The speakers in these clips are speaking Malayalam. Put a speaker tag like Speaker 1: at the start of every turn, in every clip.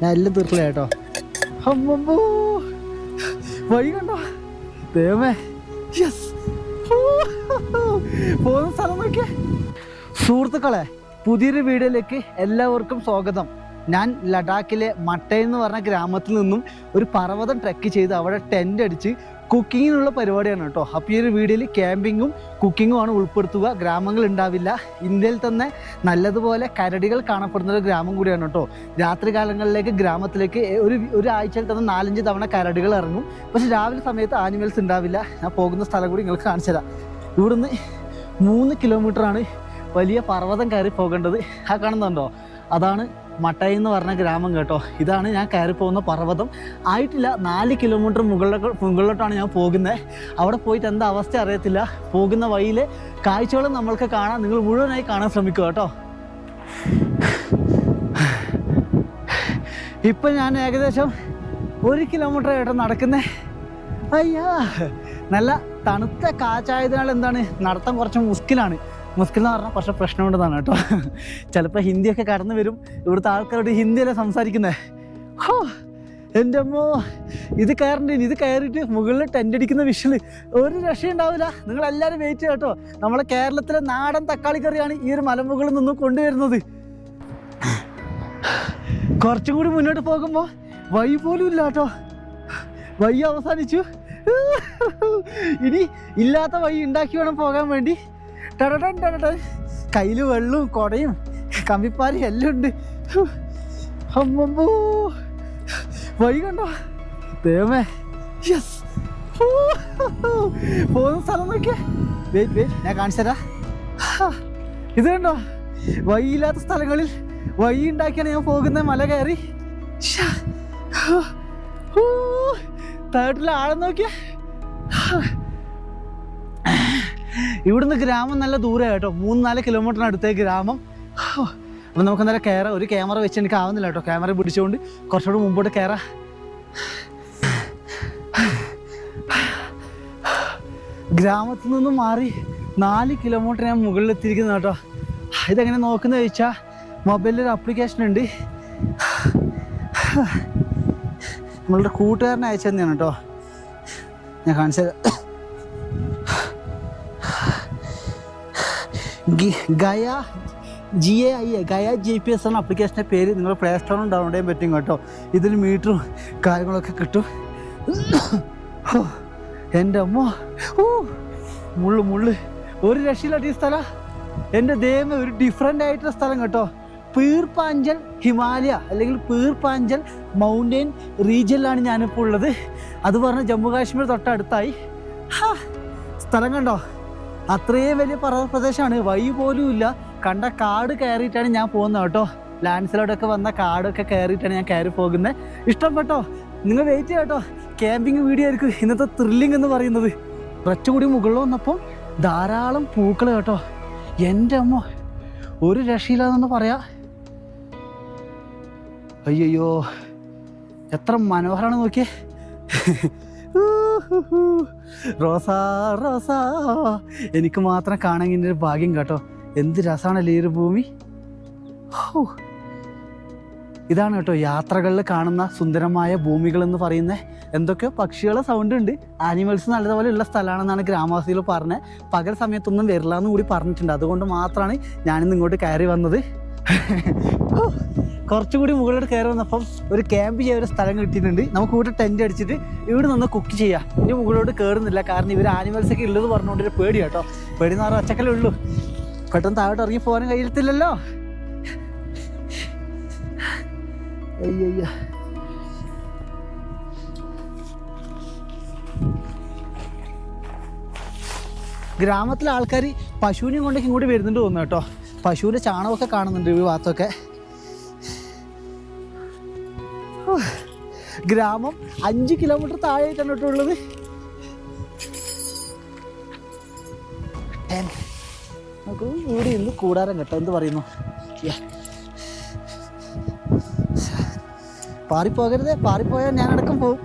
Speaker 1: ഞാൻ എല്ലാം തീർക്കില്ല കേട്ടോ. അമ്മോ വഴി കണ്ടോ ദൈവമേ. യെസ് പോകുന്ന സ്ഥലം നോക്കിയേ. സുഹൃത്തുക്കളെ, പുതിയൊരു വീഡിയോയിലേക്ക് എല്ലാവർക്കും സ്വാഗതം. ഞാൻ ലഡാക്കിലെ മട്ടൈ എന്ന് പറഞ്ഞ ഗ്രാമത്തിൽ നിന്നും ഒരു പർവ്വതം ട്രെക്ക് ചെയ്ത് അവിടെ ടെൻ്റ് അടിച്ച് കുക്കിങ്ങിനുള്ള പരിപാടിയാണ് കേട്ടോ. അപ്പോൾ ഈ ഒരു വീഡിയോയിൽ ക്യാമ്പിങ്ങും കുക്കിങ്ങും ആണ് ഉൾപ്പെടുത്തുക. ഗ്രാമങ്ങൾ ഉണ്ടാവില്ല. ഇന്ത്യയിൽ തന്നെ നല്ലതുപോലെ കരടികൾ കാണപ്പെടുന്ന ഒരു ഗ്രാമം കൂടിയാണ് കേട്ടോ. രാത്രി കാലങ്ങളിലേക്ക് ഗ്രാമത്തിലേക്ക് ഒരു ആഴ്ചയിൽ തന്നെ 4-5 തവണ കരടികൾ ഇറങ്ങും. പക്ഷെ രാവിലെ സമയത്ത് ആനിമൽസ് ഉണ്ടാവില്ല. ഞാൻ പോകുന്ന സ്ഥലം കൂടി നിങ്ങൾക്ക് കാണിച്ചു തരാം. ഇവിടുന്ന് 3 കിലോമീറ്ററാണ് വലിയ പർവ്വതം കയറി പോകേണ്ടത്. ആ കാണുന്നുണ്ടോ, അതാണ് മട്ടൈ എന്ന് പറഞ്ഞ ഗ്രാമം കേട്ടോ. ഇതാണ് ഞാൻ കയറി പോകുന്ന പർവ്വതം. ആയിട്ടില്ല, 4 കിലോമീറ്റർ മുകളിലോട്ടാണ് ഞാൻ പോകുന്നത്. അവിടെ പോയിട്ട് എന്താ അവസ്ഥ അറിയത്തില്ല. പോകുന്ന വഴിയിലെ കാഴ്ചകളും നമ്മൾക്ക് കാണാം. നിങ്ങൾ മുഴുവനായി കാണാൻ ശ്രമിക്കുക കേട്ടോ. ഇപ്പം ഞാൻ ഏകദേശം 1 കിലോമീറ്റർ ആയിട്ടോ നടക്കുന്നേ. അയ്യാ, നല്ല തണുത്ത കാറ്റായതിനാൽ എന്താണ് നടത്തം കുറച്ച് മുസ്കിലാണ്. മുസ്കിൽ എന്ന് പറഞ്ഞാൽ കുറച്ച് പ്രശ്നമുണ്ടെന്നാണ് കേട്ടോ. ചിലപ്പോൾ ഹിന്ദിയൊക്കെ കടന്നു വരും. ഇവിടുത്തെ ആൾക്കാരോട് ഹിന്ദിയല്ലേ സംസാരിക്കുന്നത്. ഹോ എൻ്റെ അമ്മോ, ഇത് കയറിയിട്ട് മുകളിൽ ടെൻ്റ് അടിക്കുന്ന വിഷല് ഒരു രക്ഷയുണ്ടാവില്ല. നിങ്ങളെല്ലാവരും വെയിറ്റ് ചെയ്യാം കേട്ടോ. നമ്മളെ കേരളത്തിലെ നാടൻ തക്കാളി കറിയാണ് ഈ ഒരു മലമുകളിൽ നിന്നും കൊണ്ടുവരുന്നത്. കുറച്ചും കൂടി മുന്നോട്ട് പോകുമ്പോൾ വഴി പോലും ഇല്ല കേട്ടോ. വഴി അവസാനിച്ചു. ഇനി ഇല്ലാത്ത വഴി ഉണ്ടാക്കി വേണം പോകാൻ വേണ്ടി. കയ്യിൽ വെള്ളവും കുടയും കമ്പിപ്പാരും എല്ലാം ഉണ്ട്. അമ്മോ വഴി കണ്ടോ ദൈവമേ. യെസ് പോകുന്ന സ്ഥലം നോക്കിയേ. വെയിറ്റ് ഞാൻ കാണിച്ചു തരാം. ഇത് കണ്ടോ, വഴിയില്ലാത്ത സ്ഥലങ്ങളിൽ വഴി ഉണ്ടാക്കിയാണ് ഞാൻ പോകുന്നത്. മല കയറി താഴോട്ടുള്ള ആഴം നോക്കിയേ. ഇവിടുന്ന് ഗ്രാമം നല്ല ദൂരം കേട്ടോ. 3-4 കിലോമീറ്ററിന് അടുത്തേക്ക് ഗ്രാമം. അപ്പം നമുക്ക് എന്തായാലും കയറാം. ഒരു ക്യാമറ വെച്ച് എനിക്ക് ആവുന്നില്ല കേട്ടോ. ക്യാമറ പിടിച്ചുകൊണ്ട് കുറച്ചുകൂടി മുമ്പോട്ട് കയറാം. ഗ്രാമത്തിൽ നിന്നും മാറി 4 കിലോമീറ്റർ ഞാൻ മുകളിലെത്തിയിരിക്കുന്നത് കേട്ടോ. ഇതെങ്ങനെ നോക്കുന്നത് ചോദിച്ചാൽ മൊബൈലിലൊരു ആപ്ലിക്കേഷൻ ഉണ്ട്. നമ്മളുടെ കൂട്ടുകാരനെ അയച്ചു തന്നെയാണ് കേട്ടോ. ഞാൻ കാണിച്ചത് ഗയ ഗയ GPS എന്ന ആപ്ലിക്കേഷൻ്റെ പേര്. നിങ്ങൾ പ്ലേ സ്റ്റോറിൽ ഡൗൺലോഡ് ചെയ്യാൻ പറ്റും കേട്ടോ. ഇതിൽ മീറ്ററും കാര്യങ്ങളൊക്കെ കിട്ടും. എൻ്റെ അമ്മ, മുള്ളു ഒരു രക്ഷയില്ലാത്ത ഈ സ്ഥലം. എൻ്റെ ദൈവമേ, ഒരു ഡിഫറെൻ്റ് ആയിട്ടുള്ള സ്ഥലം കേട്ടോ. പീർപ്പാഞ്ചൽ ഹിമാലയ അല്ലെങ്കിൽ പീർപ്പാഞ്ചൽ മൗണ്ടെയിൻ റീജിയനിലാണ് ഞാനിപ്പോൾ ഉള്ളത്. അത് പറഞ്ഞാൽ ജമ്മു കാശ്മീർ തൊട്ടടുത്തായി. സ്ഥലം കണ്ടോ, അത്രയും വലിയ പർവ്വത പ്രദേശമാണ്. വഴി പോലും ഇല്ല. കണ്ട കാട് കയറിയിട്ടാണ് ഞാൻ പോകുന്നത് കേട്ടോ. ലാൻഡ്സ്ലൈഡൊക്കെ വന്ന കാടൊക്കെ കയറിയിട്ടാണ് ഞാൻ കയറി പോകുന്നത്. ഇഷ്ടപ്പെട്ടോ? നിങ്ങൾ വെയിറ്റ് ചെയ്യാം കേട്ടോ. ക്യാമ്പിങ് വീഡിയോ ആയിരിക്കും ഇന്നത്തെ ത്രില്ലിംഗ് എന്ന് പറയുന്നത്. കുറച്ചുകൂടി മുകളിൽ വന്നപ്പോൾ ധാരാളം പൂക്കൾ കേട്ടോ. എൻ്റെ അമ്മ, ഒരു രക്ഷയില്ലാതെന്ന് പറയാ. അയ്യോ, എത്ര മനോഹരമാണ് നോക്കിയേ. റോസാ റോസാ, എനിക്ക് മാത്രം കാണാൻ ഇങ്ങനെ ഒരു ഭാഗ്യം കേട്ടോ. എന്ത് രസമാണല്ലേ ഈ ഒരു ഭൂമി. ഇതാണ് കേട്ടോ യാത്രകളിൽ കാണുന്ന സുന്ദരമായ ഭൂമികൾ എന്ന് പറയുന്നത്. എന്തൊക്കെയോ പക്ഷികളെ സൗണ്ട് ഉണ്ട്. ആനിമൽസ് നല്ലതുപോലെ ഉള്ള സ്ഥലമാണെന്നാണ് ഗ്രാമവാസികൾ പറഞ്ഞത്. പകൽ സമയത്തൊന്നും വരില്ല എന്ന് കൂടി പറഞ്ഞിട്ടുണ്ട്. അതുകൊണ്ട് മാത്രമാണ് ഞാനിന്ന് ഇങ്ങോട്ട് കയറി വന്നത്. കുറച്ചുകൂടി മുകളിലോട്ട് കയറി വന്നപ്പം ഒരു ക്യാമ്പ് ചെയ്യാൻ ഒരു സ്ഥലം കിട്ടിയിട്ടുണ്ട്. നമുക്ക് ഇവിടെ ടെൻ്റ് അടിച്ചിട്ട് ഇവിടെ നിന്ന് കുക്ക് ചെയ്യാം. ഇനി മുകളിലോട്ട് കയറുന്നില്ല, കാരണം ഇവർ ആനിമൽസൊക്കെ ഉള്ളത് പറഞ്ഞുകൊണ്ടൊരു പേടി കേട്ടോ. പേടി എന്ന് പറഞ്ഞാൽ ഒച്ചക്കല്ലേ ഉള്ളൂ. പെട്ടെന്ന് താഴോട്ട് ഇറങ്ങി പോകാനും കഴിയത്തില്ലല്ലോ. അയ്യ, ഗ്രാമത്തിലെ ആൾക്കാർ പശുവിനെയും കൊണ്ടൊക്കെ ഇങ്ങോട്ട് വരുന്നുണ്ട് തോന്നുന്നു കേട്ടോ. പശുവിൻ്റെ ചാണകമൊക്കെ കാണുന്നുണ്ട് ഈ ഭാഗത്തൊക്കെ. ഗ്രാമം 5 കിലോമീറ്റർ താഴെയായിട്ടാണ് കേട്ടോ ഉള്ളത്. നമുക്ക് ഇവിടെ ഇന്ന് കൂടാരം കേട്ടോ. എന്ത് പറയുന്നു, പാറിപ്പോകരുത്. പാറിപ്പോയാൽ ഞാനടക്കം പോകും.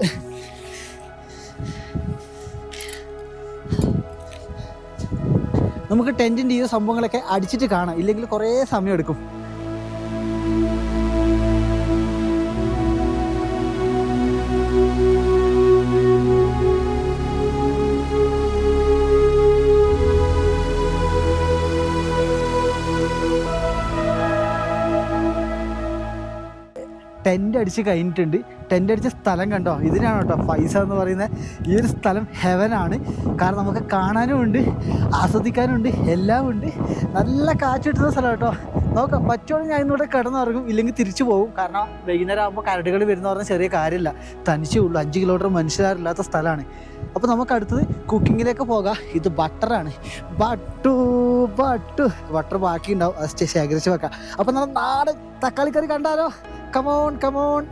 Speaker 1: നമുക്ക് ടെൻറ്റിൻ്റെ ഈ സംഭവങ്ങളൊക്കെ അടിച്ചിട്ട് കാണാം, ഇല്ലെങ്കിൽ കുറേ സമയം എടുക്കും. ടെൻ്റ് അടിച്ച് കഴിഞ്ഞിട്ടുണ്ട്. ടെൻ്റ് അടിച്ച സ്ഥലം കണ്ടോ, ഇതിനാണ് കേട്ടോ പൈസ എന്ന് പറയുന്നത്. ഈ ഒരു സ്ഥലം ഹെവനാണ്. കാരണം നമുക്ക് കാണാനും ഉണ്ട്, ആസ്വദിക്കാനും ഉണ്ട്, എല്ലാം ഉണ്ട്. നല്ല കാറ്റ് കിട്ടുന്ന സ്ഥലം കേട്ടോ. നോക്കാം, പറ്റുവാണെങ്കിൽ ഞാൻ ഇന്നിവിടെ കിടന്നിറങ്ങും, ഇല്ലെങ്കിൽ തിരിച്ചു പോകും. കാരണം വൈകുന്നേരം ആകുമ്പോൾ കരടുകൾ വരുന്ന പറഞ്ഞാൽ ചെറിയ കാര്യമില്ല. തനിച്ചേ ഉള്ളൂ, 5 കിലോമീറ്റർ മനുഷ്യരില്ലാത്ത സ്ഥലമാണ്. അപ്പോൾ നമുക്ക് അടുത്തത് കുക്കിങ്ങിലേക്ക് പോകാം. ഇത് ബട്ടറാണ്. ബട്ടർ ബാക്കി ഉണ്ടാവും, അത് ശേഖരിച്ച് വെക്കാം. അപ്പോൾ നമ്മൾ നാടൻ തക്കാളി കറി കണ്ടാലോ? കമോൺ.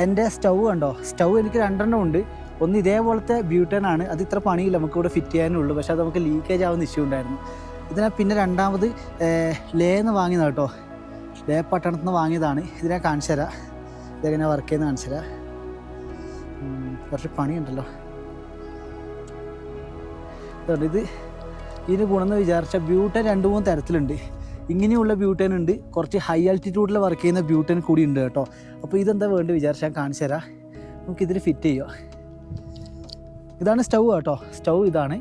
Speaker 1: എൻ്റെ സ്റ്റൗ കണ്ടോ? സ്റ്റൗ എനിക്ക് 2 ഉണ്ട്. ഒന്ന് ഇതേപോലത്തെ ബ്യൂട്ടനാണ്, അത് ഇത്ര പണിയില്ല, നമുക്കിവിടെ ഫിറ്റ് ചെയ്യാനുള്ളൂ. പക്ഷേ അത് നമുക്ക് ലീക്കേജ് ആവുന്ന ഇഷ്യൂ ഉണ്ടായിരുന്നു. ഇതിനെ പിന്നെ രണ്ടാമത് ലേന്ന് വാങ്ങിയതാണ് കേട്ടോ. ലേ പട്ടണത്തിൽ നിന്ന് വാങ്ങിയതാണ്. ഇതിനെ കാണിച്ചു തരാം, ഇതെങ്ങനെ വർക്ക് ചെയ്യുന്ന കാണിച്ചു തരാം. കുറച്ച് പണിയുണ്ടല്ലോ. ഇത് ഇതിന് ഗുണമെന്ന് വിചാരിച്ച ബ്യൂട്ടൻ 2-3 തരത്തിലുണ്ട്. ഇങ്ങനെയുള്ള ബ്യൂട്ടൻ ഉണ്ട്, കുറച്ച് ഹൈ ആൾട്ടിറ്റ്യൂഡിൽ വർക്ക് ചെയ്യുന്ന ബ്യൂട്ടൻ കൂടി ഉണ്ട് കേട്ടോ. അപ്പോൾ ഇതെന്താ വേണ്ടി വിചാരിച്ചാൽ കാണിച്ചു തരാം. നമുക്കിതിൽ ഫിറ്റ് ചെയ്യുക. ഇതാണ് സ്റ്റൗ കേട്ടോ. സ്റ്റൗ ഇതാണ്.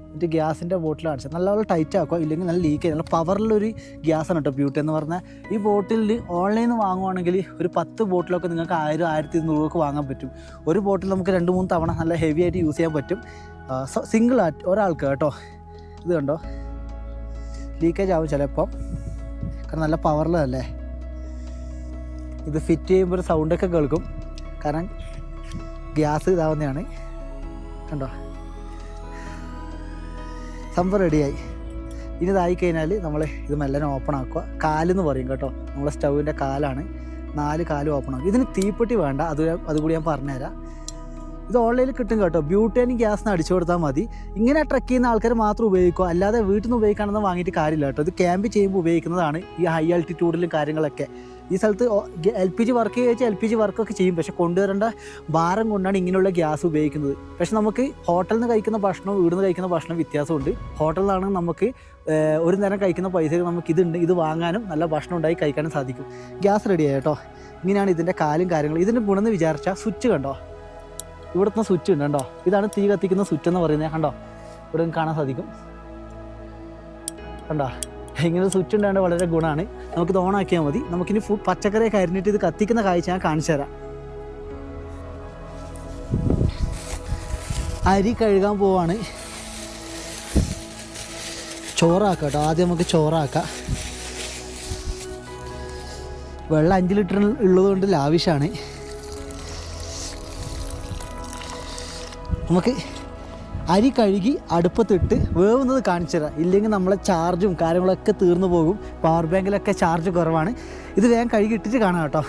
Speaker 1: എന്നിട്ട് ഗ്യാസിൻ്റെ ബോട്ടിൽ കാണിച്ചത് നല്ലപോലെ ടൈറ്റ് ആക്കുക, ഇല്ലെങ്കിൽ നല്ല ലീക്ക് ചെയ്യും. നല്ല പവറിലൊരു ഗ്യാസാണ് കേട്ടോ ബ്യൂട്ടൻ എന്ന് പറഞ്ഞാൽ. ഈ ബോട്ടിലിൽ ഓൺലൈനിൽ നിന്ന് വാങ്ങുവാണെങ്കിൽ ഒരു 10 ബോട്ടിലൊക്കെ നിങ്ങൾക്ക് 1000-1200 രൂപക്ക് വാങ്ങാൻ പറ്റും. ഒരു ബോട്ടിൽ നമുക്ക് 2-3 തവണ നല്ല ഹെവി ആയിട്ട് യൂസ് ചെയ്യാൻ പറ്റും. സിംഗിൾ ഒരാൾക്ക് കേട്ടോ. ഇത് കണ്ടോ, ലീക്കേജ് ആവും ചിലപ്പം, കാരണം നല്ല പവറിലല്ലേ. ഇത് ഫിറ്റ് ചെയ്യുമ്പോൾ ഒരു സൗണ്ടൊക്കെ കേൾക്കും, കാരണം ഗ്യാസ് ഇതാവുന്നതാണ്. കണ്ടോ, സംഭവം റെഡിയായി. ഇനി ഇതായി കഴിഞ്ഞാൽ നമ്മൾ ഇത് മെല്ലനെ ഓപ്പൺ ആക്കുക. കാലെന്ന് പറയും കേട്ടോ, നമ്മളെ സ്റ്റൗവിൻ്റെ കാലാണ്. 4 കാലും ഓപ്പൺ ആക്കും. ഇതിന് തീപ്പെട്ടി വേണ്ട, അതുകൂടി ഞാൻ പറഞ്ഞുതരാം. ഇത് ഓൺലൈനിൽ കിട്ടും കേട്ടോ. ബ്യൂട്ടൻ ഗ്യാസിന് അടിച്ചു കൊടുത്താൽ മതി. ഇങ്ങനെ ട്രക്ക് ചെയ്യുന്ന ആൾക്കാർ മാത്രം ഉപയോഗിക്കുക, അല്ലാതെ വീട്ടിൽ നിന്ന് ഉപയോഗിക്കണമെന്ന് വാങ്ങിയിട്ട് കാര്യമില്ല കേട്ടോ. ഇത് ക്യാമ്പ് ചെയ്യുമ്പോൾ ഉപയോഗിക്കുന്നതാണ് ഈ ഹൈ ആൾട്ടിറ്റ്യൂഡിലും കാര്യങ്ങളൊക്കെ. ഈ സ്ഥലത്ത് LPG വർക്ക് ചോദിച്ചാൽ LPG വർക്കൊക്കെ ചെയ്യും, പക്ഷേ കൊണ്ടുവരേണ്ട ഭാരം കൊണ്ടാണ് ഇങ്ങനെയുള്ള ഗ്യാസ് ഉപയോഗിക്കുന്നത്. പക്ഷെ നമുക്ക് ഹോട്ടലിൽ നിന്ന് കഴിക്കുന്ന ഭക്ഷണവും വീട്ടിൽ നിന്ന് കഴിക്കുന്ന ഭക്ഷണം വ്യത്യാസമുണ്ട്. ഹോട്ടലിൽ നിന്നാണെങ്കിൽ നമുക്ക് ഒരു നേരം കഴിക്കുന്ന പൈസക്ക് നമുക്ക് ഇതുണ്ട്, ഇത് വാങ്ങാനും നല്ല ഭക്ഷണം ഉണ്ടായി കഴിക്കാനും സാധിക്കും. ഗ്യാസ് റെഡിയായി കേട്ടോ. ഇങ്ങനെയാണ് ഇതിൻ്റെ കാലും കാര്യങ്ങളും. ഇതിൻ്റെ ഗുണമെന്ന് വിചാരിച്ചാൽ സ്വിച്ച് കണ്ടോ, ഇവിടുത്തെ സ്വിച്ച് ഉണ്ട് കണ്ടോ. ഇതാണ് തീ കത്തിക്കുന്ന സ്വിച്ച് എന്ന് പറയുന്നത്. കണ്ടോ, ഇവിടെ നിങ്ങൾക്ക് കാണാൻ സാധിക്കും. കണ്ടോ, ഇങ്ങനെ സ്വിച്ച് ഉണ്ടായത് വളരെ ഗുണമാണ്. നമുക്കിത് ഓൺ ആക്കിയാൽ മതി. നമുക്കിനി പച്ചക്കറിയൊക്കെ അരിഞ്ഞിട്ട് ഇത് കത്തിക്കുന്ന കാഴ്ച ഞാൻ കാണിച്ചു തരാം. അരി കഴുകാൻ പോവാണ്. ചോറാക്കാം കേട്ടോ. ആദ്യം നമുക്ക് ചോറാക്കാം. വെള്ളം 5 ലിറ്റർ ഉള്ളതുകൊണ്ട് ലാവിഷാണ്. നമുക്ക് അരി കഴുകി അടുപ്പത്തിട്ട് വേവുന്നത് കാണിച്ചു തരാം. ഇല്ലെങ്കിൽ നമ്മളെ ചാർജും കാര്യങ്ങളൊക്കെ തീർന്നു പോകും. പവർ ബാങ്കിലൊക്കെ ചാർജ് കുറവാണ്. ഇത് വേഗം കഴുകി ഇട്ടിട്ട് കാണാം കേട്ടോ.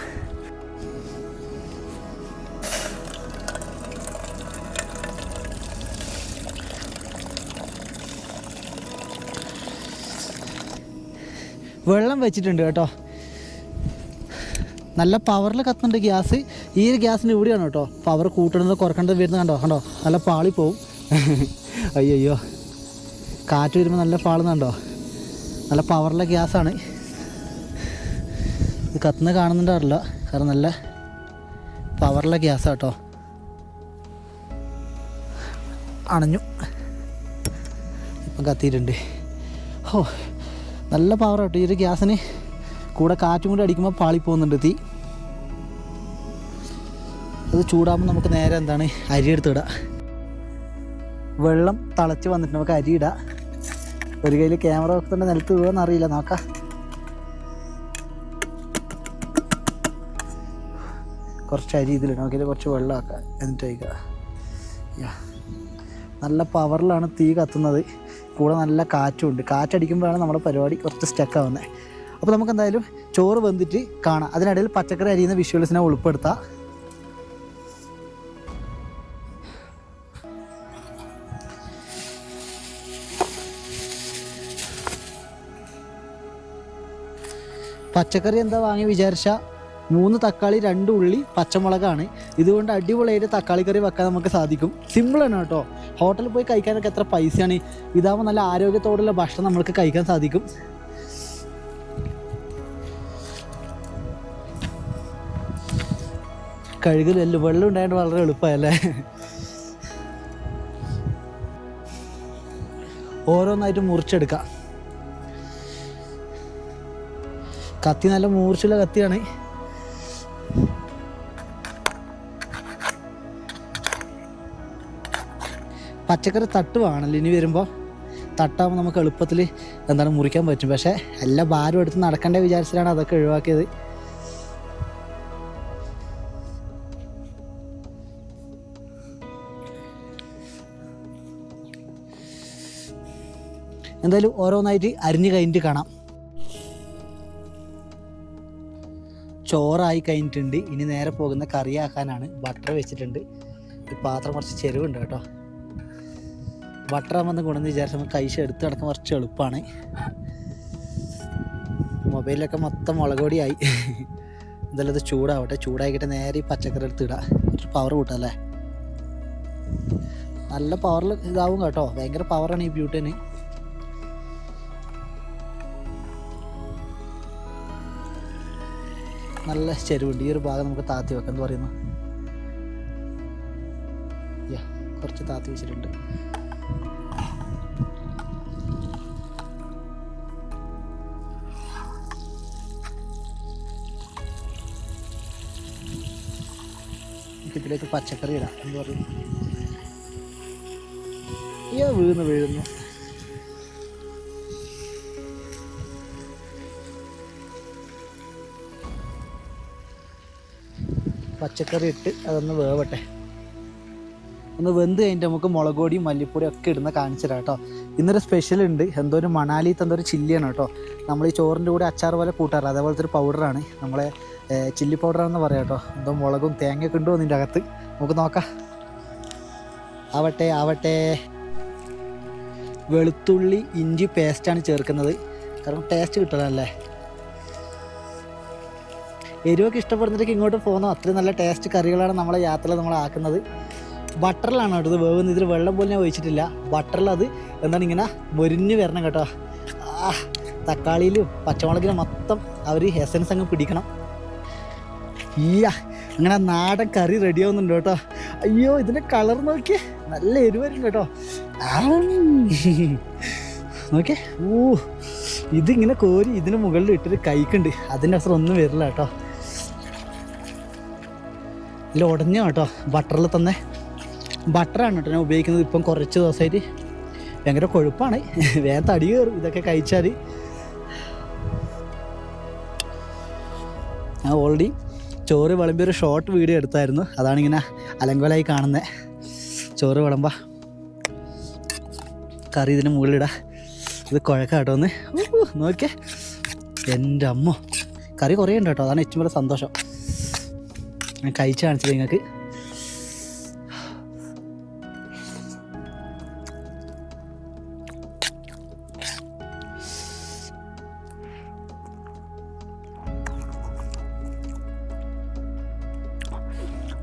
Speaker 1: വെള്ളം വെച്ചിട്ടുണ്ട് കേട്ടോ. നല്ല പവറിൽ കത്തുന്നുണ്ട് ഗ്യാസ്. ഈ ഒരു ഗ്യാസിന് ഇവിടെയാണ് കേട്ടോ പവർ കൂട്ടണത് കുറക്കേണ്ടത് വരുന്നത്. കണ്ടോ നല്ല പാളി പോവും. അയ്യോ, കാറ്റ് വരുമ്പോൾ നല്ല പാളുന്നുണ്ടോ. നല്ല പവറിലെ ഗ്യാസാണ്. ഇത് കത്തുന്ന കാണുന്നുണ്ടാവില്ല, കാരണം നല്ല പവറിലെ ഗ്യാസാണ് കേട്ടോ. അണഞ്ഞു, ഇപ്പം കത്തിയിട്ടുണ്ട്. ഓ, നല്ല പവർ കേട്ടോ ഈ ഒരു ഗ്യാസിന്. കൂടെ കാറ്റും കൂടി അടിക്കുമ്പോൾ പാളിപ്പോകുന്നുണ്ട് തീ. അത് ചൂടാകുമ്പോൾ നമുക്ക് നേരെ എന്താണ് അരി എടുത്തിടാം. വെള്ളം തിളച്ച് വന്നിട്ട് നമുക്ക് അരി ഇടാം. ഒരു കയ്യിൽ ക്യാമറ വെക്കുന്നുണ്ട്, നിലത്ത് വീഴുമെന്ന് അറിയില്ല, നോക്കാം. കുറച്ച് അരി ഇതിലിടാം. നമുക്കതിൽ കുറച്ച് വെള്ളം ആക്കാം, എന്നിട്ട് വയ്ക്കുക. നല്ല പവറിലാണ് തീ കത്തുന്നത്. കൂടെ നല്ല കാറ്റുമുണ്ട്. കാറ്റടിക്കുമ്പോഴാണ് നമ്മുടെ പരിപാടി കുറച്ച് സ്റ്റക്കാവുന്നത്. അപ്പോൾ നമുക്ക് എന്തായാലും ചോറ് വെന്തിട്ട് കാണാം. അതിനിടയിൽ പച്ചക്കറി അരിയുന്ന വിഷ്വൽസിനെ ഉൾപ്പെടുത്താം. പച്ചക്കറി എന്താ വാങ്ങി വിചാരിച്ചാൽ 3 തക്കാളി, 2 ഉള്ളി, പച്ചമുളകാണ്. ഇതുകൊണ്ട് അടിപൊളിയായിട്ട് തക്കാളി കറി വെക്കാൻ നമുക്ക് സാധിക്കും. സിമ്പിളാണ് കേട്ടോ. ഹോട്ടലിൽ പോയി കഴിക്കാനൊക്കെ എത്ര പൈസയാണ്. ഇതാകുമ്പോൾ നല്ല ആരോഗ്യത്തോടുള്ള ഭക്ഷണം നമുക്ക് കഴിക്കാൻ സാധിക്കും. കഴുകലും വെള്ളം ഉണ്ടായത് വളരെ എളുപ്പമല്ലേ. ഓരോന്നായിട്ട് മുറിച്ചെടുക്കാം. കത്തി നല്ല മൂർച്ചയുള്ള കത്തിയാണ്. പച്ചക്കറി തട്ട് വേണമല്ലോ ഇനി വരുമ്പോൾ. തട്ടാകുമ്പോൾ നമുക്ക് എളുപ്പത്തിൽ മുറിക്കാൻ പറ്റും. പക്ഷേ എല്ലാ ഭാരം എടുത്ത് നടക്കേണ്ട വിചാരിച്ചിട്ടാണ് അതൊക്കെ ഒഴിവാക്കിയത്. എന്തായാലും ഓരോന്നായിട്ട് അരിഞ്ഞ് കഴിഞ്ഞിട്ട് കാണാം. ചോറായി കഴിഞ്ഞിട്ടുണ്ട്. ഇനി നേരെ പോകുന്ന കറിയാക്കാനാണ്. ബട്ടർ വെച്ചിട്ടുണ്ട്. ഈ പാത്രം കുറച്ച് ചെരുവുണ്ട് കേട്ടോ. ബട്ടർ ആകുമ്പോൾ കൊണ്ടുവന്ന് വിചാരിച്ചാൽ കൈശ എടുത്ത് കിടക്കാൻ കുറച്ച് എളുപ്പമാണ്. മൊബൈലിലൊക്കെ മൊത്തം മുളക് പൊടിയായി. എന്തായാലും ഇത് ചൂടാവട്ടെ. ചൂടാക്കിയിട്ട് നേരെ ഈ പച്ചക്കറി എടുത്ത് ഇടാം. കുറച്ച് പവർ കൂട്ടല്ലേ. നല്ല പവറിൽ ഇതാവും കേട്ടോ. ഭയങ്കര പവറാണ് ഈ ബ്യൂട്ടിന്. നല്ല ചെരുവുണ്ട്. ഈ ഒരു ഭാഗം നമുക്ക് താത്തി വെക്കാം. എന്ന് പറയുന്നു കുറച്ച് താത്തി വെച്ചിട്ടുണ്ട്. ഇതിലേക്ക് പച്ചക്കറി ഇടാം. എന്ന് പറയുന്നു വീഴുന്നു. പച്ചക്കറി ഇട്ട് അതൊന്ന് വേവട്ടെ. ഒന്ന് വെന്ത് കഴിഞ്ഞിട്ട് നമുക്ക് മുളക് പൊടിയും മല്ലിപ്പൊടിയും ഒക്കെ ഇടുന്ന കാണിച്ചു തരാം കേട്ടോ. ഇന്നൊരു സ്പെഷ്യൽ ഉണ്ട്. എന്തോ ഒരു മണാലിത്തെ എന്തോ ഒരു ചില്ലിയാണ് കേട്ടോ. നമ്മൾ ഈ ചോറിൻ്റെ കൂടെ അച്ചാർ പോലെ കൂട്ടാറ് അതേപോലത്തെ ഒരു പൗഡറാണ്. നമ്മളെ ചില്ലി പൗഡറാണെന്ന് പറയാം കേട്ടോ. എന്തോ മുളകും തേങ്ങയൊക്കെ ഉണ്ടോ അതിൻ്റെ അകത്ത്. നമുക്ക് നോക്കാം. ആവട്ടെ. വെളുത്തുള്ളി ഇഞ്ചി പേസ്റ്റാണ് ചേർക്കുന്നത്. കാരണം ടേസ്റ്റ് കിട്ടണമല്ലേ. എരിവൊക്കെ ഇഷ്ടപ്പെടുന്നവർക്ക് ഇങ്ങോട്ട് പോകുന്നു. അത്രയും നല്ല ടേസ്റ്റ് കറികളാണ് നമ്മളെ യാത്രയിൽ നമ്മൾ ആക്കുന്നത്. ബട്ടറിലാണ് കേട്ടോ ഇത് വേവുന്നത്. ഇതിൽ വെള്ളം പോലും ഞാൻ ഒഴിച്ചിട്ടില്ല. ബട്ടറിൽ അത് ഇങ്ങനെ മൊരിഞ്ഞ് വരണം കേട്ടോ. തക്കാളിയിലും പച്ചമുളകിലും മൊത്തം അവർ എസൻസ് അങ്ങ് പിടിക്കണം. അങ്ങനെ നാടൻ കറി റെഡിയാവുന്നുണ്ട് കേട്ടോ. അയ്യോ ഇതിൻ്റെ കളർ നോക്കിയേ. നല്ല എരിവരും കേട്ടോ. നോക്കിയേ. ഇതിങ്ങനെ കോരി ഇതിന് മുകളിൽ ഇട്ടൊരു കൈക്കുണ്ട്. അതിൻ്റെ അവസരം ഒന്നും വരില്ല കേട്ടോ. ഇതിൽ ഉടഞ്ഞ കേട്ടോ. ബട്ടറിൽ തന്നെ ബട്ടറാണ് കേട്ടോ ഞാൻ ഉപയോഗിക്കുന്നത്. ഇപ്പം കുറച്ച് ദിവസമായിട്ട് ഭയങ്കര കൊഴുപ്പാണ്. വേഗം തടി കയറും ഇതൊക്കെ കഴിച്ചാൽ. ഞാൻ ഓൾറെഡി ചോറ് വിളമ്പി ഒരു ഷോർട്ട് വീഡിയോ എടുത്തായിരുന്നു. അതാണിങ്ങനെ അലങ്കോലായി കാണുന്നത്. ചോറ് വിളമ്പ കറി ഇതിന് മുകളിലിടാം. ഇത് കുഴക്കാട്ടോ. ഒന്ന് നോക്കിയേ. എൻ്റെ അമ്മ കറി കുറേ ഉണ്ട് കേട്ടോ. അതാണ് ഏറ്റവും വലിയ സന്തോഷം. ഞാൻ കഴിച്ച് കാണിച്ചത് നിങ്ങൾക്ക്.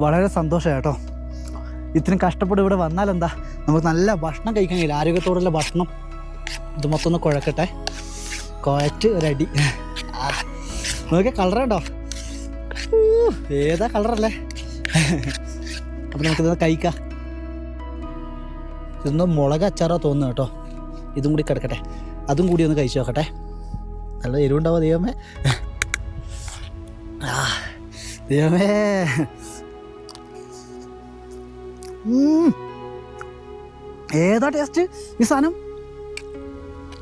Speaker 1: വളരെ സന്തോഷമായി കേട്ടോ. ഇത്രയും കഷ്ടപ്പെട്ട് ഇവിടെ വന്നാൽ എന്താ നമുക്ക് നല്ല ഭക്ഷണം കഴിക്കാൻ കഴിയില്ല. ആരോഗ്യത്തോടുള്ള ഭക്ഷണം. ഇത് മൊത്തം ഒന്ന് കുഴക്കട്ടെ. കുഴച്ച് ഒരടി. നോക്കിയാൽ കളറുണ്ടോ. ഏതാ കളറല്ലേ. അപ്പം നമുക്കിത് കഴിക്കാം. ഇതൊന്ന് മുളക് അച്ചാറോ തോന്നുന്നു കേട്ടോ. ഇതും കൂടി കിടക്കട്ടെ. അതും കൂടി ഒന്ന് കഴിച്ചു നോക്കട്ടെ. നല്ല എരിവുണ്ടാവോ ദൈവമേ. ദൈവമേ. ഏതാ ടേസ്റ്റ് ഈ സാധനം.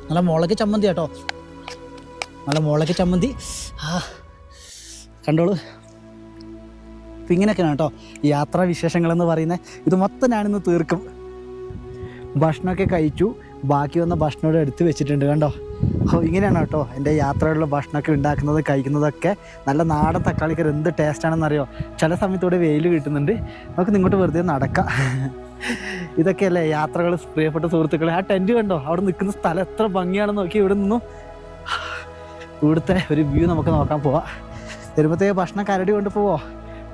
Speaker 1: നല്ല മുളക് ചമ്മന്തി കേട്ടോ. നല്ല മുളക് ചമ്മന്തി. കണ്ടോളൂ. അപ്പം ഇങ്ങനെയൊക്കെയാണ് കേട്ടോ യാത്രാ വിശേഷങ്ങളെന്ന് പറയുന്നത്. ഇത് മൊത്തം ഞാനിന്ന് തീർക്കും. ഭക്ഷണമൊക്കെ കഴിച്ചു. ബാക്കി വന്ന ഭക്ഷണം എടുത്ത് വെച്ചിട്ടുണ്ട് കണ്ടോ. ഇങ്ങനെയാണ് കേട്ടോ എൻ്റെ യാത്രകളിലെ ഭക്ഷണമൊക്കെ ഉണ്ടാക്കുന്നത് കഴിക്കുന്നതൊക്കെ. നല്ല നാടൻ തക്കാളിക്കറി എന്ത് ടേസ്റ്റാണെന്നറിയോ. ചില സമയത്തൂടെ വെയിൽ കിട്ടുന്നുണ്ട്. നമുക്ക് ഇങ്ങോട്ട് വെറുതെ നടക്കാം. ഇതൊക്കെയല്ലേ യാത്രകൾ. പ്രിയപ്പെട്ട സുഹൃത്തുക്കളെ, ആ ടെൻറ്റ് കണ്ടോ. അവിടെ നിൽക്കുന്ന സ്ഥലം എത്ര ഭംഗിയാണെന്ന് നോക്കി. ഇവിടെ നിന്നും ഇവിടുത്തെ ഒരു വ്യൂ നമുക്ക് നോക്കാൻ പോവാം. വരുമ്പോഴത്തേക്ക് ഭക്ഷണം കരടി കൊണ്ട് പോവോ.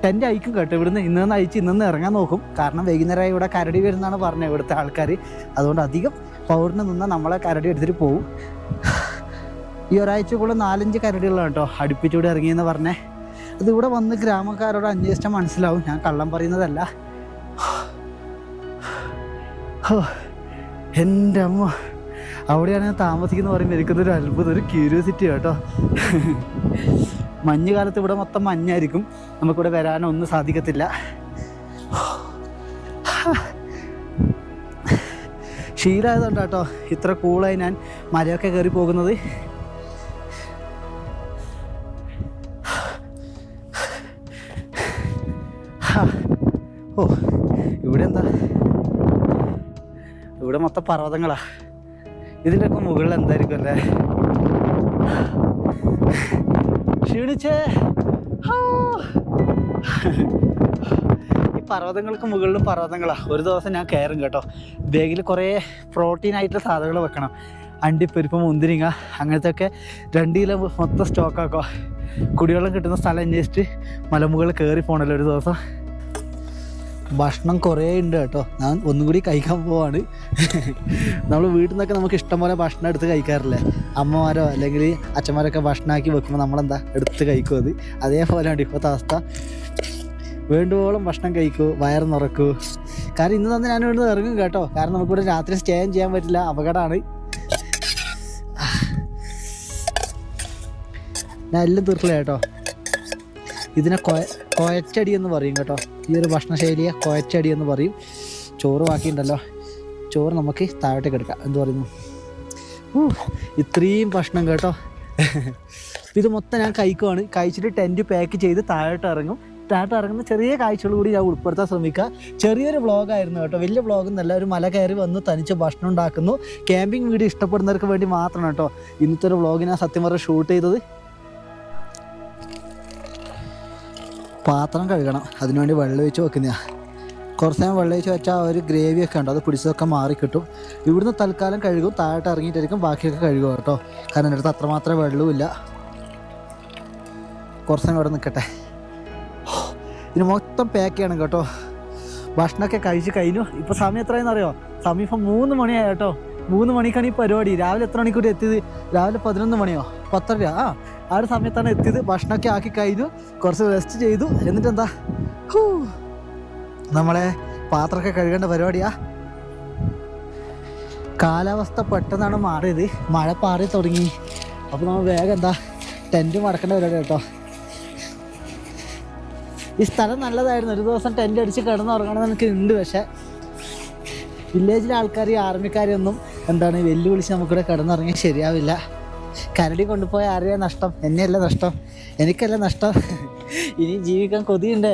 Speaker 1: ടെൻറ്റ് അയക്കും കേട്ടോ. ഇവിടുന്ന് ഇന്ന് അയച്ച് ഇന്ന് ഇറങ്ങാൻ നോക്കും. കാരണം വൈകുന്നേരമായി ഇവിടെ കരടി വരുന്നതാണ് പറഞ്ഞത് ഇവിടുത്തെ ആൾക്കാർ. അതുകൊണ്ട് അധികം പൗറിന് നിന്ന് നമ്മളെ കരടി എടുത്തിട്ട് പോകും. ഈ ഒരാഴ്ചക്കുള്ള 4-5 കരടികളാണ് കേട്ടോ അടുപ്പിച്ചൂടെ ഇറങ്ങിയെന്ന് പറഞ്ഞേ. അത് ഇവിടെ വന്ന് ഗ്രാമക്കാരോട് അന്വേഷിച്ചാൽ മനസ്സിലാവും, ഞാൻ കള്ളം പറയുന്നതല്ല. എൻ്റെ അമ്മ, അവിടെയാണ് ഞാൻ താമസിക്കുന്നത് പറയുമ്പോൾ എനിക്കൊരു അത്ഭുതം, ഒരു ക്യൂരിയോസിറ്റി കേട്ടോ. മഞ്ഞുകാലത്ത് ഇവിടെ മൊത്തം മഞ്ഞായിരിക്കും, നമുക്കിവിടെ വരാനൊന്നും സാധിക്കത്തില്ല. ശീലമായതുകൊണ്ട് കേട്ടോ ഇത്ര കൂളായി ഞാൻ മലയൊക്കെ കയറി പോകുന്നത്. ഓ, ഇവിടെ എന്താ, ഇവിടെ മൊത്തം പർവ്വതങ്ങളാ. ഇതിൻ്റെയൊക്കെ മുകളിൽ എന്തായിരിക്കും അല്ലേ? ക്ഷീണിച്ചേ. ഈ പർവ്വതങ്ങൾക്ക് മുകളിലും പർവ്വതങ്ങളാ. ഒരു ദിവസം ഞാൻ കയറും കേട്ടോ. ബാഗിൽ കുറേ പ്രോട്ടീനായിട്ടുള്ള സാധനങ്ങൾ വെക്കണം. അണ്ടിപ്പരിപ്പ്, മുന്തിരിങ്ങ, അങ്ങനത്തെ ഒക്കെ 2 കിലോ മൊത്തം സ്റ്റോക്കാക്കോ. കുടിവെള്ളം കിട്ടുന്ന സ്ഥലം അന്വേഷിച്ചിട്ട് മലമുകളിൽ കയറി പോകണല്ലോ ഒരു ദിവസം. ഭക്ഷണം കുറേ ഉണ്ട് കേട്ടോ. ഞാൻ ഒന്നും കൂടി കഴിക്കാൻ പോവാണ്. നമ്മൾ വീട്ടിൽ നിന്നൊക്കെ നമുക്ക് ഇഷ്ടം പോലെ ഭക്ഷണം എടുത്ത് കഴിക്കാറില്ലേ? അമ്മമാരോ അല്ലെങ്കിൽ അച്ഛന്മാരൊക്കെ ഭക്ഷണമാക്കി വെക്കുമ്പോൾ നമ്മളെന്താ എടുത്ത് കഴിക്കും. അതേപോലെയാണ് ഇപ്പോഴത്തെ അവസ്ഥ. വേണ്ടുവോളം ഭക്ഷണം കഴിക്കൂ, വയറ് നിറക്കൂ. കാരണം ഇന്ന് തന്നെ ഞാൻ ഇവിടുന്ന് ഇറങ്ങും കേട്ടോ. കാരണം നമുക്കിവിടെ രാത്രി സ്റ്റേ ചെയ്യാൻ പറ്റില്ല, അപകടമാണ്. ഞാൻ എല്ലാം തീർക്കില്ല കേട്ടോ. ഇതിനെ കൊയച്ചടി എന്ന് പറയും കേട്ടോ. ഈ ഒരു ഭക്ഷണശൈലിയെ കൊയച്ചടി എന്ന് പറയും. ചോറ് ബാക്കിയുണ്ടല്ലോ, ചോറ് നമുക്ക് താഴോട്ടേക്ക് എടുക്കാം. എന്ത് പറയുന്നു? ഇത്രയും ഭക്ഷണം കേട്ടോ. ഇത് മൊത്തം ഞാൻ കഴിക്കുവാണ്. കഴിച്ചിട്ട് ടെൻറ്റ് പാക്ക് ചെയ്ത് താഴോട്ട് ഇറങ്ങും. താഴോട്ട് ഇറങ്ങുന്ന ചെറിയ കാഴ്ചകൾ കൂടി ഞാൻ ഉൾപ്പെടുത്താൻ ശ്രമിക്കുക. ചെറിയൊരു വ്ളോഗായിരുന്നു കേട്ടോ, വലിയ വ്ളോഗൊന്നുമല്ല. ഒരു മല കയറി വന്ന് തനിച്ച് ഭക്ഷണം ഉണ്ടാക്കുന്നു. ക്യാമ്പിംഗ് വീഡിയോ ഇഷ്ടപ്പെടുന്നവർക്ക് വേണ്ടി മാത്രമാണ് കേട്ടോ ഇന്നത്തെ ഒരു വ്ളോഗ് ഞാൻ സത്യം പറഞ്ഞ് ഷൂട്ട് ചെയ്തത്. പാത്രം കഴുകണം, അതിനുവേണ്ടി വെള്ളം ഒഴിച്ച് വെക്കുന്നതാണ്. കുറച്ച് നേരം വെള്ളം ഒഴിച്ച് വെച്ചാൽ ഒരു ഗ്രേവിയൊക്കെ ഉണ്ട്, അത് പിടിച്ചതൊക്കെ മാറിക്കിട്ടും. ഇവിടുന്ന് തൽക്കാലം കഴുകും, താഴോട്ട് ഇറങ്ങിയിട്ടായിരിക്കും ബാക്കിയൊക്കെ കഴുകുക കേട്ടോ. കാരണം എൻ്റെ അടുത്ത് അത്രമാത്രം വെള്ളവുമില്ല. കുറച്ച് നേരം ഇവിടെ നിൽക്കട്ടെ. ഇതിന് മൊത്തം പാക്ക് ചെയ്യണം കേട്ടോ. ഭക്ഷണമൊക്കെ കഴിച്ച് കഴിഞ്ഞു. ഇപ്പോൾ സമയം എത്രയെന്ന് അറിയോ? സമയം ഇപ്പം 3 മണിയായി കേട്ടോ. 3 മണിക്കാണ് ഈ പരിപാടി. രാവിലെ എത്ര മണിക്കൂർ എത്തിയത്? രാവിലെ 11 മണിയോ 10:30? ആ ഒരു സമയത്താണ് എത്തിയത്. ഭക്ഷണമൊക്കെ ആക്കി കഴിഞ്ഞു, കുറച്ച് റെസ്റ്റ് ചെയ്തു. എന്നിട്ട് എന്താ, നമ്മളെ പാത്രമൊക്കെ കഴുകേണ്ട പരിപാടിയാ. കാലാവസ്ഥ പെട്ടെന്നാണ് മാറിയത്, മഴ പാറി തുടങ്ങി. അപ്പോൾ നമ്മൾ വേഗം എന്താ ടെൻറ്റ് മടക്കേണ്ട പരിപാടി കേട്ടോ. ഈ സ്ഥലം നല്ലതായിരുന്നു. ഒരു ദിവസം ടെൻറ്റ് അടിച്ച് കിടന്നുറങ്ങണമെന്ന് എനിക്ക് ഉണ്ട്. പക്ഷേ വില്ലേജിലെ ആൾക്കാർ, ആർമിക്കാരൊന്നും എന്താണ് വെല്ലുവിളിച്ച് നമുക്കിവിടെ കിടന്നുറങ്ങിയാൽ ശരിയാവില്ല. കരടി കൊണ്ടുപോയ ആരെയാ നഷ്ടം? എന്നെയല്ല നഷ്ടം, എനിക്കല്ല നഷ്ടം. ഇനി ജീവിക്കാൻ കൊതിയുണ്ട്.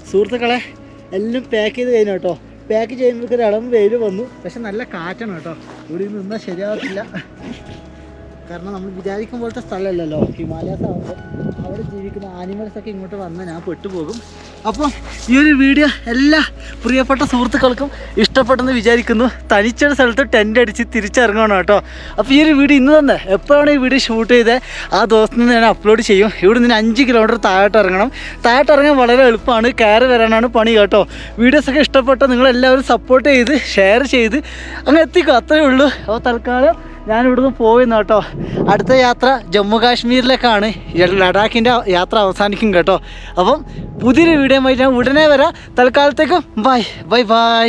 Speaker 1: സുഹൃത്തുക്കളെ, എല്ലാം പാക്ക് ചെയ്ത് കഴിഞ്ഞു കേട്ടോ. പാക്ക് ചെയ്യുമ്പോൾ ഒരു ഇളം വെയിൽ വന്നു. പക്ഷെ നല്ല കാറ്റാണ് കേട്ടോ. ഇവിടെ നിന്നാൽ ശരിയാകത്തില്ല. കാരണം നമ്മൾ വിചാരിക്കുമ്പോഴത്തെ സ്ഥലമല്ലല്ലോ ഹിമാലയസ് ആകുമ്പോൾ. അവിടെ ജീവിക്കുന്ന ആനിമൽസൊക്കെ ഇങ്ങോട്ട് വന്നാൽ ഞാൻ പെട്ടുപോകും. അപ്പോൾ ഈ ഒരു വീഡിയോ എല്ലാ പ്രിയപ്പെട്ട സുഹൃത്തുക്കൾക്കും ഇഷ്ടപ്പെട്ടെന്ന് വിചാരിക്കുന്നു. തനിച്ചൊരു സ്ഥലത്ത് ടെൻ്റ് അടിച്ച് തിരിച്ചിറങ്ങണം കേട്ടോ. അപ്പോൾ ഈ ഒരു വീഡിയോ ഇന്ന് തന്നെ എപ്പോഴാണ് ഈ വീഡിയോ ഷൂട്ട് ചെയ്തത് ആ ദിവസം നിന്ന് ഞാൻ അപ്ലോഡ് ചെയ്യും. ഇവിടെ നിന്ന് 5 കിലോമീറ്റർ താഴോട്ട് ഇറങ്ങണം. താഴോട്ട് ഇറങ്ങാൻ വളരെ എളുപ്പമാണ്, കയറി വരാനാണ് പണി കേട്ടോ. വീഡിയോസൊക്കെ ഇഷ്ടപ്പെട്ട നിങ്ങളെല്ലാവരും സപ്പോർട്ട് ചെയ്ത് ഷെയർ ചെയ്ത് അങ്ങനെ എത്തിക്കും, അത്രയേ ഉള്ളൂ. അപ്പോൾ തൽക്കാലം ഞാനിവിടുന്ന് പോയിന്ന് കേട്ടോ. അടുത്ത യാത്ര ജമ്മു കാശ്മീരിലേക്കാണ്. ലഡാക്കിൻ്റെ യാത്ര അവസാനിക്കും കേട്ടോ. അപ്പം പുതിയൊരു വീഡിയോ ആയിട്ട് ഞാൻ ഉടനെ വരാം. തൽക്കാലത്തേക്കും ബൈ ബൈ ബൈ.